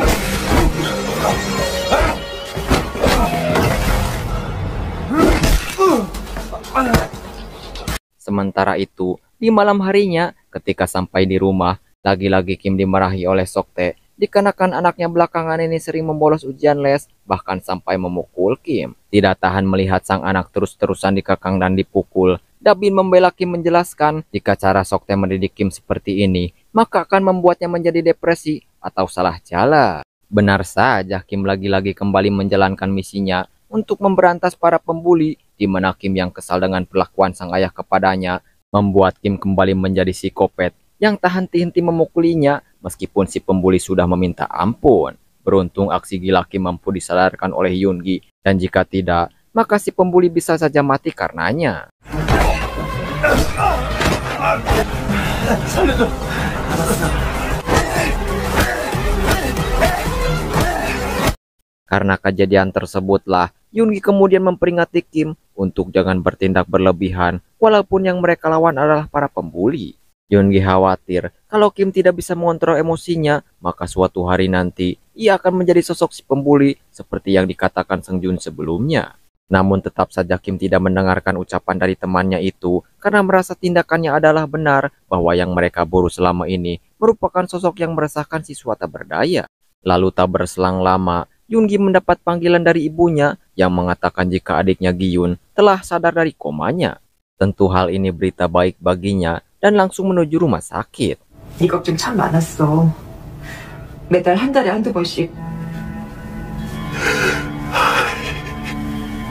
Sementara itu, di malam harinya, ketika sampai di rumah, lagi-lagi Kim dimarahi oleh Soktae dikarenakan anaknya belakangan ini sering membolos ujian les, bahkan sampai memukul Kim. Tidak tahan melihat sang anak terus-terusan dikekang dan dipukul, Dabin membela Kim menjelaskan jika cara Soktae mendidik Kim seperti ini, maka akan membuatnya menjadi depresi atau salah jalan. Benar saja, Kim lagi-lagi kembali menjalankan misinya untuk memberantas para pembuli, di mana Kim yang kesal dengan perlakuan sang ayah kepadanya membuat Kim kembali menjadi psikopat yang tak henti-henti memukulinya meskipun si pembuli sudah meminta ampun. Beruntung aksi gila Kim mampu disadarkan oleh Yoongi, dan jika tidak, maka si pembuli bisa saja mati karenanya. Karena kejadian tersebutlah, Yoongi kemudian memperingati Kim untuk jangan bertindak berlebihan, walaupun yang mereka lawan adalah para pembuli. Yoongi khawatir kalau Kim tidak bisa mengontrol emosinya, maka suatu hari nanti ia akan menjadi sosok si pembuli seperti yang dikatakan Sang Jun sebelumnya. Namun tetap saja Kim tidak mendengarkan ucapan dari temannya itu karena merasa tindakannya adalah benar, bahwa yang mereka buru selama ini merupakan sosok yang meresahkan siswa tak berdaya. Lalu tak berselang lama, Yoongi mendapat panggilan dari ibunya yang mengatakan jika adiknya Gi-yun telah sadar dari komanya. Tentu hal ini berita baik baginya dan langsung menuju rumah sakit. 네 걱정 참 많았어. 매달 한 달에 한두 번씩.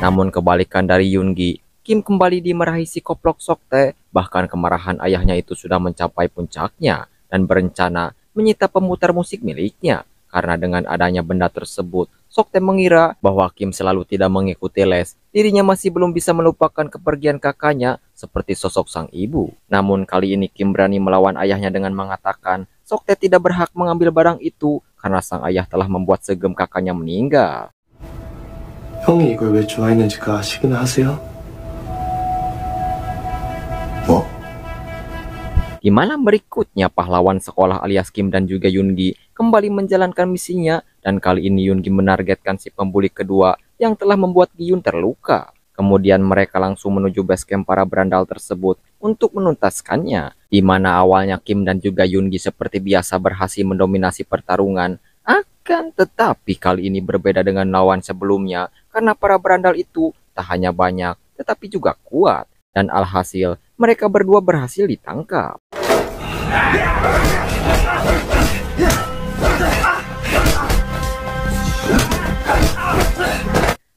Namun kebalikan dari Yoongi, Kim kembali dimarahi si koplok Soktae, bahkan kemarahan ayahnya itu sudah mencapai puncaknya dan berencana menyita pemutar musik miliknya. Karena dengan adanya benda tersebut, Soktae mengira bahwa Kim selalu tidak mengikuti les, dirinya masih belum bisa melupakan kepergian kakaknya seperti sosok sang ibu. Namun kali ini Kim berani melawan ayahnya dengan mengatakan Soktae tidak berhak mengambil barang itu karena sang ayah telah membuat segem kakaknya meninggal. 형이 이걸 왜 좋아했는지 그 아시긴 하세요? 뭐? Di malam berikutnya, pahlawan sekolah alias Kim dan juga Yoongi kembali menjalankan misinya, dan kali ini Yoongi menargetkan si pembuli kedua yang telah membuat Gi-yoon terluka. Kemudian mereka langsung menuju base camp para berandal tersebut untuk menuntaskannya, di mana awalnya Kim dan juga Yoongi seperti biasa berhasil mendominasi pertarungan. Akan tetapi kali ini berbeda dengan lawan sebelumnya, karena para berandal itu tak hanya banyak tetapi juga kuat, dan alhasil mereka berdua berhasil ditangkap.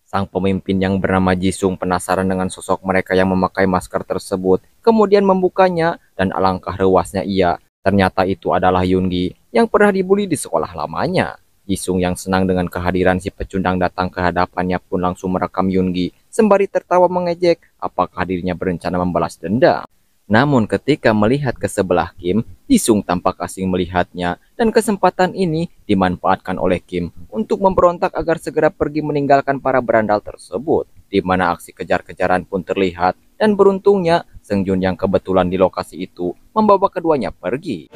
Sang pemimpin yang bernama Jisung penasaran dengan sosok mereka yang memakai masker tersebut, kemudian membukanya, dan alangkah rewasnya ia, ternyata itu adalah Yoongi yang pernah dibully di sekolah lamanya. Jisung yang senang dengan kehadiran si pecundang datang ke hadapannya pun langsung merekam Yoongi sembari tertawa mengejek apakah dirinya berencana membalas dendam. Namun ketika melihat ke sebelah Kim, Jisung tampak asing melihatnya, dan kesempatan ini dimanfaatkan oleh Kim untuk memberontak agar segera pergi meninggalkan para berandal tersebut, di mana aksi kejar-kejaran pun terlihat, dan beruntungnya Seungjun yang kebetulan di lokasi itu membawa keduanya pergi.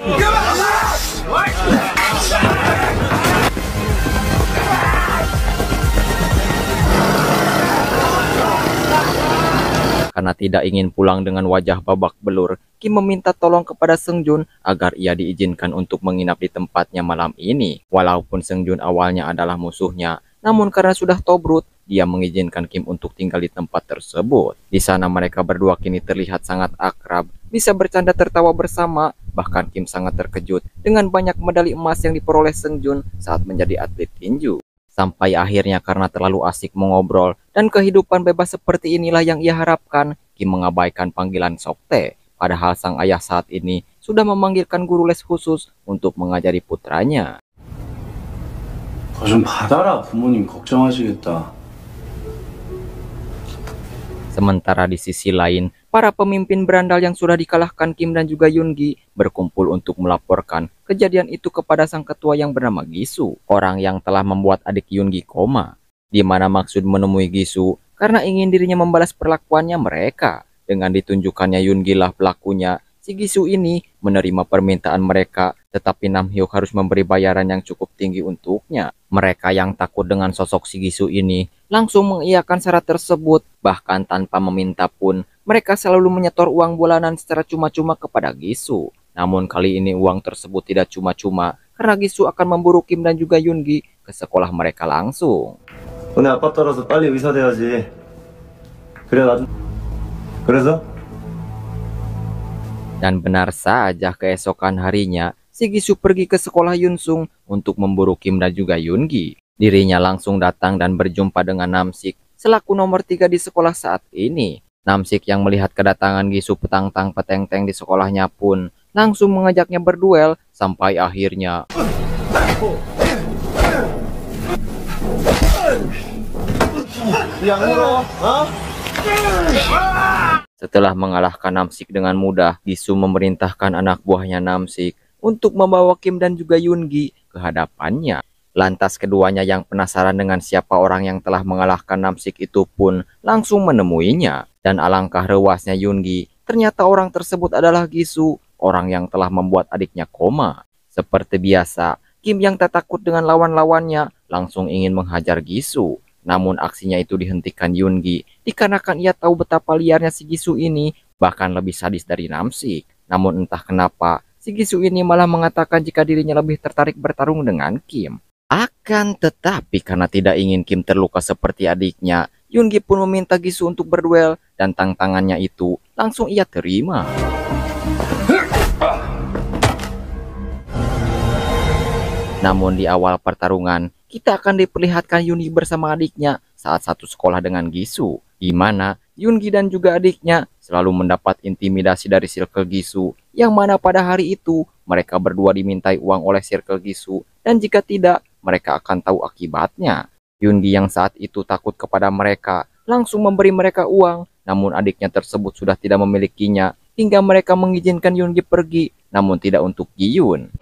Karena tidak ingin pulang dengan wajah babak belur, Kim meminta tolong kepada Seungjun agar ia diizinkan untuk menginap di tempatnya malam ini. Walaupun Seungjun awalnya adalah musuhnya, namun karena sudah tobrut, dia mengizinkan Kim untuk tinggal di tempat tersebut. Di sana mereka berdua kini terlihat sangat akrab, bisa bercanda tertawa bersama, bahkan Kim sangat terkejut dengan banyak medali emas yang diperoleh Seungjun saat menjadi atlet tinju. Sampai akhirnya karena terlalu asik mengobrol dan kehidupan bebas seperti inilah yang ia harapkan, Kim mengabaikan panggilan Soktae. Padahal sang ayah saat ini sudah memanggilkan guru les khusus untuk mengajari putranya. 좀 받아라. 부모님 걱정하시겠다. Sementara di sisi lain, para pemimpin berandal yang sudah dikalahkan Kim dan juga Yoongi berkumpul untuk melaporkan kejadian itu kepada sang ketua yang bernama Gisu, orang yang telah membuat adik Yoongi koma. Di mana maksud menemui Gisu karena ingin dirinya membalas perlakuannya mereka. Dengan ditunjukkannya Yoongi lah pelakunya, si Gisu ini menerima permintaan mereka, tetapi Namhyuk harus memberi bayaran yang cukup tinggi untuknya. Mereka yang takut dengan sosok si Gisu ini langsung mengiyakan syarat tersebut, bahkan tanpa meminta pun mereka selalu menyetor uang bulanan secara cuma-cuma kepada Gisu. Namun kali ini uang tersebut tidak cuma-cuma, karena Gisu akan memburu Kim dan juga Yoongi ke sekolah mereka langsung. 너네 아빠 따라서 빨리 의사 돼야지. 그래 나도. 그래서? Dan benar saja keesokan harinya, si Gisu pergi ke sekolah Yunsung untuk memburu Kim dan juga Yoongi. Dirinya langsung datang dan berjumpa dengan Namsik selaku nomor 3 di sekolah saat ini. Namsik yang melihat kedatangan Gisu petang-tang peteng-teng di sekolahnya pun langsung mengajaknya berduel sampai akhirnya setelah mengalahkan Namsik dengan mudah, Gisu memerintahkan anak buahnya Namsik untuk membawa Kim dan juga Yoongi ke hadapannya. Lantas keduanya yang penasaran dengan siapa orang yang telah mengalahkan Namsik itu pun langsung menemuinya. Dan alangkah rewasnya Yoongi, ternyata orang tersebut adalah Gisu, orang yang telah membuat adiknya koma. Seperti biasa, Kim yang tak takut dengan lawan-lawannya langsung ingin menghajar Gisu. Namun aksinya itu dihentikan Yoongi, dikarenakan ia tahu betapa liarnya si Gisu ini, bahkan lebih sadis dari Namsik. Namun entah kenapa, si Gisu ini malah mengatakan jika dirinya lebih tertarik bertarung dengan Kim. Akan tetapi karena tidak ingin Kim terluka seperti adiknya, Yoongi pun meminta Gisu untuk berduel, dan tantangannya itu langsung ia terima. Namun di awal pertarungan, kita akan diperlihatkan Yoongi bersama adiknya saat satu sekolah dengan Gisu, di mana Yoongi dan juga adiknya selalu mendapat intimidasi dari Circle Gisu, yang mana pada hari itu mereka berdua dimintai uang oleh Circle Gisu, dan jika tidak, mereka akan tahu akibatnya. Yoongi yang saat itu takut kepada mereka langsung memberi mereka uang, namun adiknya tersebut sudah tidak memilikinya, hingga mereka mengizinkan Yoongi pergi, namun tidak untuk Gi-yoon.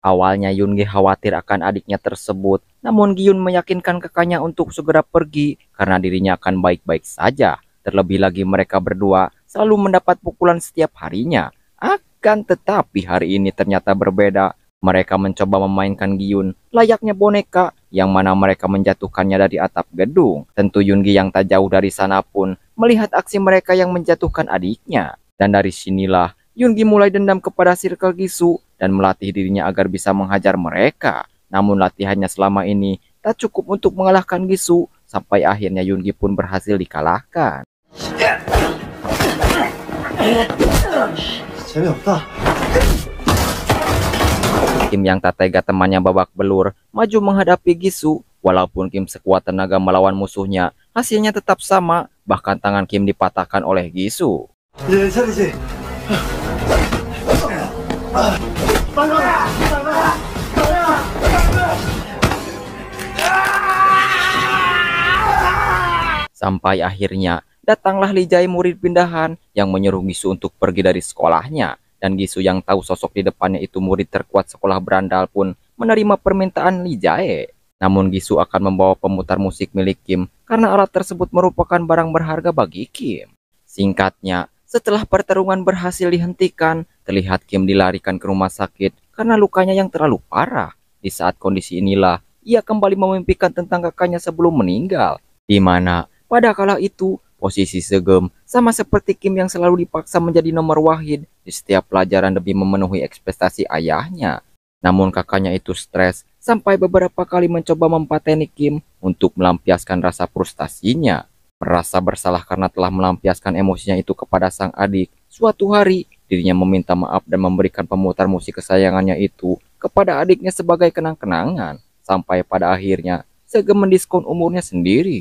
Awalnya Yoongi khawatir akan adiknya tersebut, Namun Gyun meyakinkan kakaknya untuk segera pergi karena dirinya akan baik-baik saja. Terlebih lagi mereka berdua selalu mendapat pukulan setiap harinya. Akan tetapi hari ini ternyata berbeda. Mereka mencoba memainkan Gyun layaknya boneka yang mana mereka menjatuhkannya dari atap gedung. Tentu Yoongi yang tak jauh dari sana pun melihat aksi mereka yang menjatuhkan adiknya. Dan dari sinilah Yoongi mulai dendam kepada Circle Jisoo dan melatih dirinya agar bisa menghajar mereka. Namun latihannya selama ini tak cukup untuk mengalahkan Jisoo, sampai akhirnya Yoongi pun berhasil dikalahkan. 재미없다. Kim yang tak tega temannya babak belur maju menghadapi Jisoo. Walaupun Kim sekuat tenaga melawan musuhnya, hasilnya tetap sama. Bahkan tangan Kim dipatahkan oleh Jisoo. 이제 차리지. Sampai akhirnya datanglah Lee Jae murid pindahan yang menyuruh Jisoo untuk pergi dari sekolahnya. Dan Jisoo yang tahu sosok di depannya itu murid terkuat sekolah berandal pun menerima permintaan Lee Jae. Namun Jisoo akan membawa pemutar musik milik Kim karena alat tersebut merupakan barang berharga bagi Kim. Singkatnya, setelah pertarungan berhasil dihentikan, terlihat Kim dilarikan ke rumah sakit karena lukanya yang terlalu parah. Di saat kondisi inilah, ia kembali memimpikan tentang kakaknya sebelum meninggal. Di mana pada kala itu, posisi Segem sama seperti Kim yang selalu dipaksa menjadi nomor wahid di setiap pelajaran demi memenuhi ekspektasi ayahnya. Namun kakaknya itu stres sampai beberapa kali mencoba mempateni Kim untuk melampiaskan rasa frustasinya. Merasa bersalah karena telah melampiaskan emosinya itu kepada sang adik. Suatu hari, dirinya meminta maaf dan memberikan pemutar musik kesayangannya itu kepada adiknya sebagai kenang-kenangan. Sampai pada akhirnya, Segem mendiskon umurnya sendiri.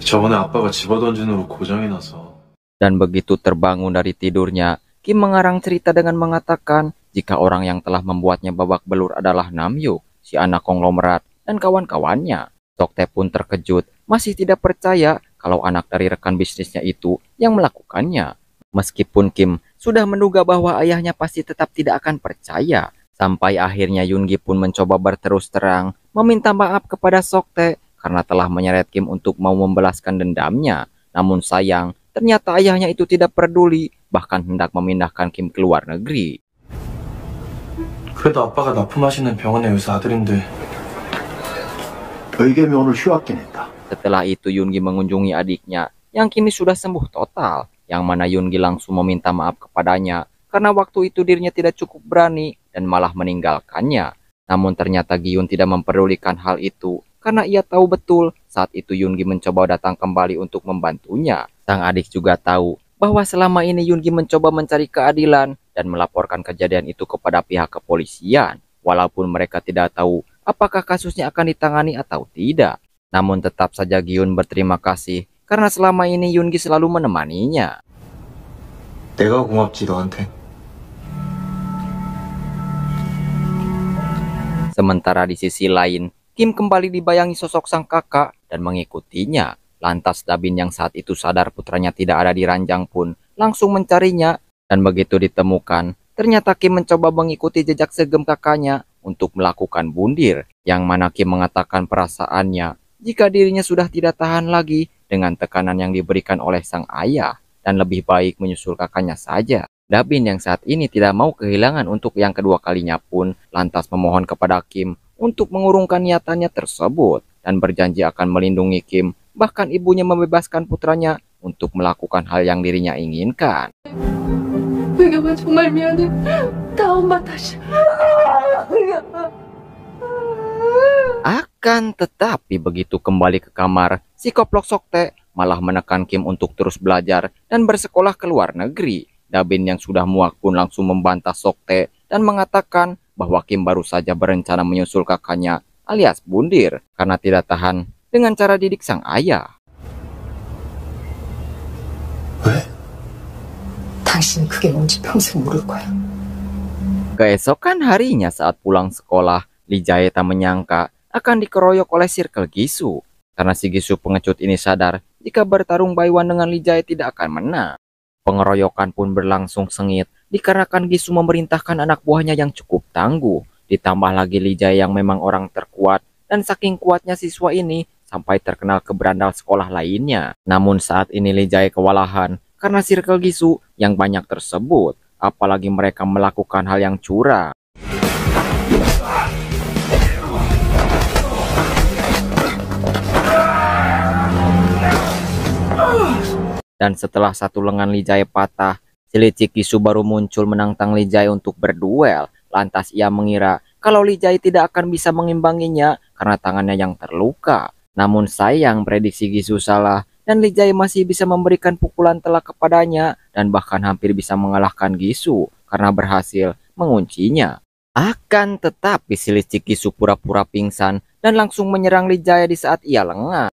저번에 아빠가 집어던진 후로 고장이 나서. Dan begitu terbangun dari tidurnya, Kim mengarang cerita dengan mengatakan jika orang yang telah membuatnya babak belur adalah Namyu, si anak konglomerat, dan kawan-kawannya. Soktae pun terkejut, masih tidak percaya kalau anak dari rekan bisnisnya itu yang melakukannya. Meskipun Kim sudah menduga bahwa ayahnya pasti tetap tidak akan percaya. Sampai akhirnya Yoongi pun mencoba berterus terang meminta maaf kepada Soktae karena telah menyeret Kim untuk mau membalaskan dendamnya. Namun sayang, ternyata ayahnya itu tidak peduli, bahkan hendak memindahkan Kim ke luar negeri. 그래도 아빠가 납품하시는 병원의 의사 아들인데. 의계면을 휴학긴 했다. Setelah itu Yoongi mengunjungi adiknya yang kini sudah sembuh total, yang mana Yoongi langsung meminta maaf kepadanya karena waktu itu dirinya tidak cukup berani dan malah meninggalkannya. Namun ternyata Gyun tidak mempedulikan hal itu karena ia tahu betul saat itu Yoongi mencoba datang kembali untuk membantunya. Sang adik juga tahu bahwa selama ini Yoongi mencoba mencari keadilan dan melaporkan kejadian itu kepada pihak kepolisian. Walaupun mereka tidak tahu apakah kasusnya akan ditangani atau tidak. Namun tetap saja Gyun berterima kasih karena selama ini Yoongi selalu menemaninya. 내가 고맙지 너한테. Sementara di sisi lain, Kim kembali dibayangi sosok sang kakak dan mengikutinya. Lantas Dabin yang saat itu sadar putranya tidak ada di ranjang pun langsung mencarinya. Dan begitu ditemukan, ternyata Kim mencoba mengikuti jejak Segem kakaknya untuk melakukan bundir. Yang mana Kim mengatakan perasaannya jika dirinya sudah tidak tahan lagi dengan tekanan yang diberikan oleh sang ayah. Dan lebih baik menyusul kakaknya saja. Dabin yang saat ini tidak mau kehilangan untuk yang kedua kalinya pun lantas memohon kepada Kim untuk mengurungkan niatannya tersebut dan berjanji akan melindungi Kim, bahkan ibunya membebaskan putranya untuk melakukan hal yang dirinya inginkan. 의겸아 정말 미안해. 나 엄마 다시. Akan tetapi begitu kembali ke kamar, si Koplok Soktae malah menekan Kim untuk terus belajar dan bersekolah ke luar negeri. Dabin yang sudah muak pun langsung membantah Soktae dan mengatakan bahwa Kim baru saja berencana menyusul kakaknya alias bundir karena tidak tahan dengan cara didik sang ayah. 당신은 그게 뭔지 평생 모를 거야. Keesokan harinya saat pulang sekolah, Lee Jae tak menyangka akan dikeroyok oleh Circle Jisoo. Karena si Jisoo pengecut ini sadar jika bertarung Baiwan dengan Lee Jae tidak akan menang. Pengeroyokan pun berlangsung sengit dikarenakan Gisu memerintahkan anak buahnya yang cukup tangguh. Ditambah lagi Lee Jae yang memang orang terkuat, dan saking kuatnya siswa ini sampai terkenal ke berandal sekolah lainnya. Namun saat ini Lee Jae kewalahan karena circle Gisu yang banyak tersebut, apalagi mereka melakukan hal yang curang. Dan setelah satu lengan Lee Jae patah, si licik Gisu baru muncul menantang Lee Jae untuk berduel. Lantas ia mengira kalau Lee Jae tidak akan bisa mengimbanginya karena tangannya yang terluka. Namun sayang prediksi Gisu salah, dan Lee Jae masih bisa memberikan pukulan telak kepadanya dan bahkan hampir bisa mengalahkan Gisu karena berhasil menguncinya. Akan tetapi si licik Gisu pura-pura pingsan dan langsung menyerang Lee Jae di saat ia lengah.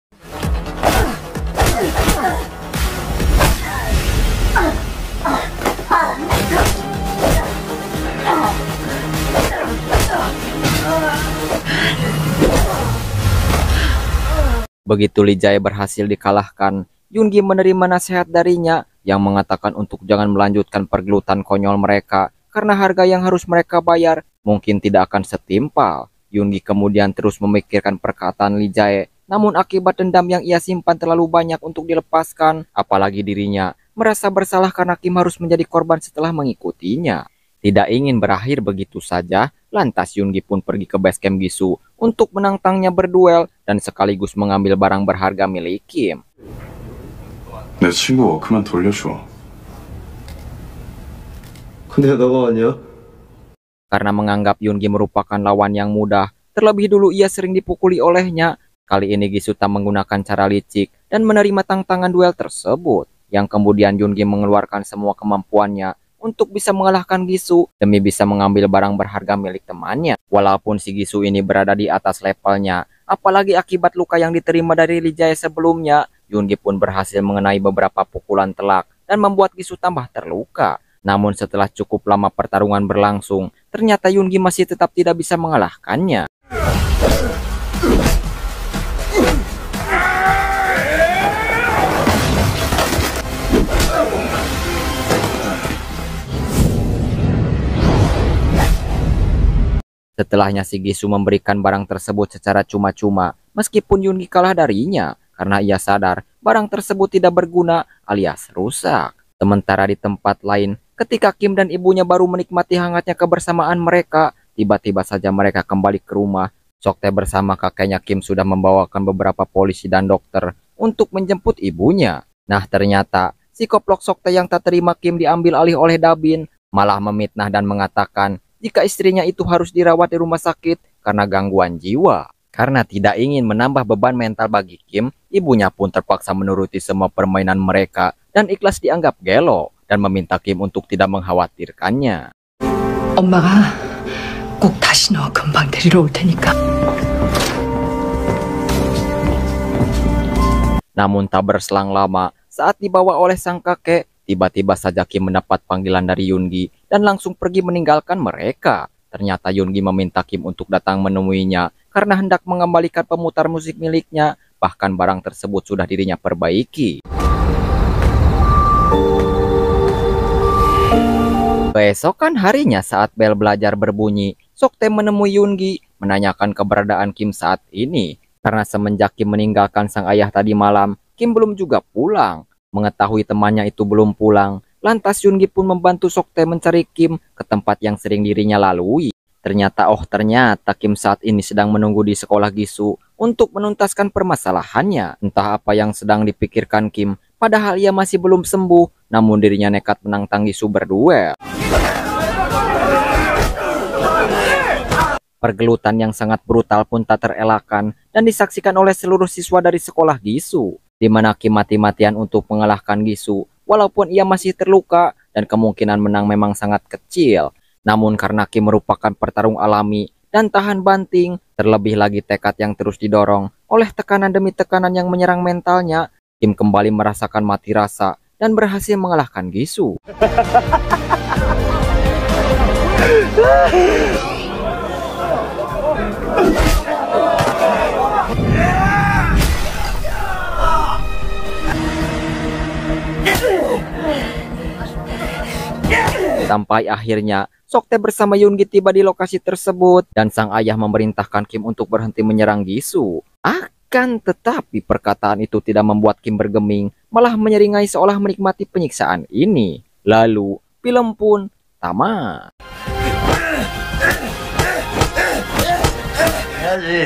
Begitu Lee Jae berhasil dikalahkan, Yoongi menerima nasihat darinya yang mengatakan untuk jangan melanjutkan pergelutan konyol mereka karena harga yang harus mereka bayar mungkin tidak akan setimpal. Yoongi kemudian terus memikirkan perkataan Lee Jae, namun akibat dendam yang ia simpan terlalu banyak untuk dilepaskan, apalagi dirinya merasa bersalah karena Kim harus menjadi korban setelah mengikutinya. Tidak ingin berakhir begitu saja, lantas Yoongi pun pergi ke basecamp Gisu untuk menantangnya berduel dan sekaligus mengambil barang berharga milik Kim. 내 친구 워크만 돌려줘. 근데 너가 왔냐? Karena menganggap Yoongi merupakan lawan yang mudah, terlebih dulu ia sering dipukuli olehnya. Kali ini Gisu tak menggunakan cara licik dan menerima tantangan duel tersebut, yang kemudian Yoongi mengeluarkan semua kemampuannya untuk bisa mengalahkan Gisu demi bisa mengambil barang berharga milik temannya. Walaupun si Gisu ini berada di atas levelnya, apalagi akibat luka yang diterima dari Lee Jae sebelumnya, Yoongi pun berhasil mengenai beberapa pukulan telak dan membuat Gisu tambah terluka. Namun setelah cukup lama pertarungan berlangsung, ternyata Yoongi masih tetap tidak bisa mengalahkannya. Setelahnya si Gisu memberikan barang tersebut secara cuma-cuma, meskipun Yoongi kalah darinya, karena ia sadar barang tersebut tidak berguna alias rusak. Sementara di tempat lain, ketika Kim dan ibunya baru menikmati hangatnya kebersamaan mereka, tiba-tiba saja mereka kembali ke rumah. Soktae bersama kakeknya Kim sudah membawakan beberapa polisi dan dokter untuk menjemput ibunya. Nah ternyata, si koplok Soktae yang tak terima Kim diambil alih oleh Dabin, malah memitnah dan mengatakan jika istrinya itu harus dirawat di rumah sakit karena gangguan jiwa. Karena tidak ingin menambah beban mental bagi Kim, ibunya pun terpaksa menuruti semua permainan mereka dan ikhlas dianggap gelo dan meminta Kim untuk tidak mengkhawatirkannya. 엄마가 꼭 다시 너 금방 데리러 올 테니까. Namun tak berselang lama, saat dibawa oleh sang kakek, tiba-tiba saja Kim mendapat panggilan dari Yoongi dan langsung pergi meninggalkan mereka. Ternyata Yoongi meminta Kim untuk datang menemuinya karena hendak mengembalikan pemutar musik miliknya, bahkan barang tersebut sudah dirinya perbaiki. Keesokan harinya saat bel belajar berbunyi, Soktae menemui Yoongi menanyakan keberadaan Kim saat ini. Karena semenjak Kim meninggalkan sang ayah tadi malam, Kim belum juga pulang. Mengetahui temannya itu belum pulang, lantas Yoongi pun membantu Soktae mencari Kim ke tempat yang sering dirinya lalui. Ternyata Kim saat ini sedang menunggu di sekolah Gisu untuk menuntaskan permasalahannya. Entah apa yang sedang dipikirkan Kim, padahal ia masih belum sembuh, namun dirinya nekat menantang Gisu berduel. Pergelutan yang sangat brutal pun tak terelakkan dan disaksikan oleh seluruh siswa dari sekolah Gisu, di mana Kim mati-matian untuk mengalahkan Gisu, walaupun ia masih terluka dan kemungkinan menang memang sangat kecil. Namun karena Kim merupakan pertarung alami dan tahan banting, terlebih lagi tekad yang terus didorong oleh tekanan demi tekanan yang menyerang mentalnya, Kim kembali merasakan mati rasa dan berhasil mengalahkan Gisu. Sampai akhirnya Soktae bersama Yoongi tiba di lokasi tersebut dan sang ayah memerintahkan Kim untuk berhenti menyerang Jisoo. Akan tetapi perkataan itu tidak membuat Kim bergeming, malah menyeringai seolah menikmati penyiksaan ini. Lalu film pun tamat. 해야지.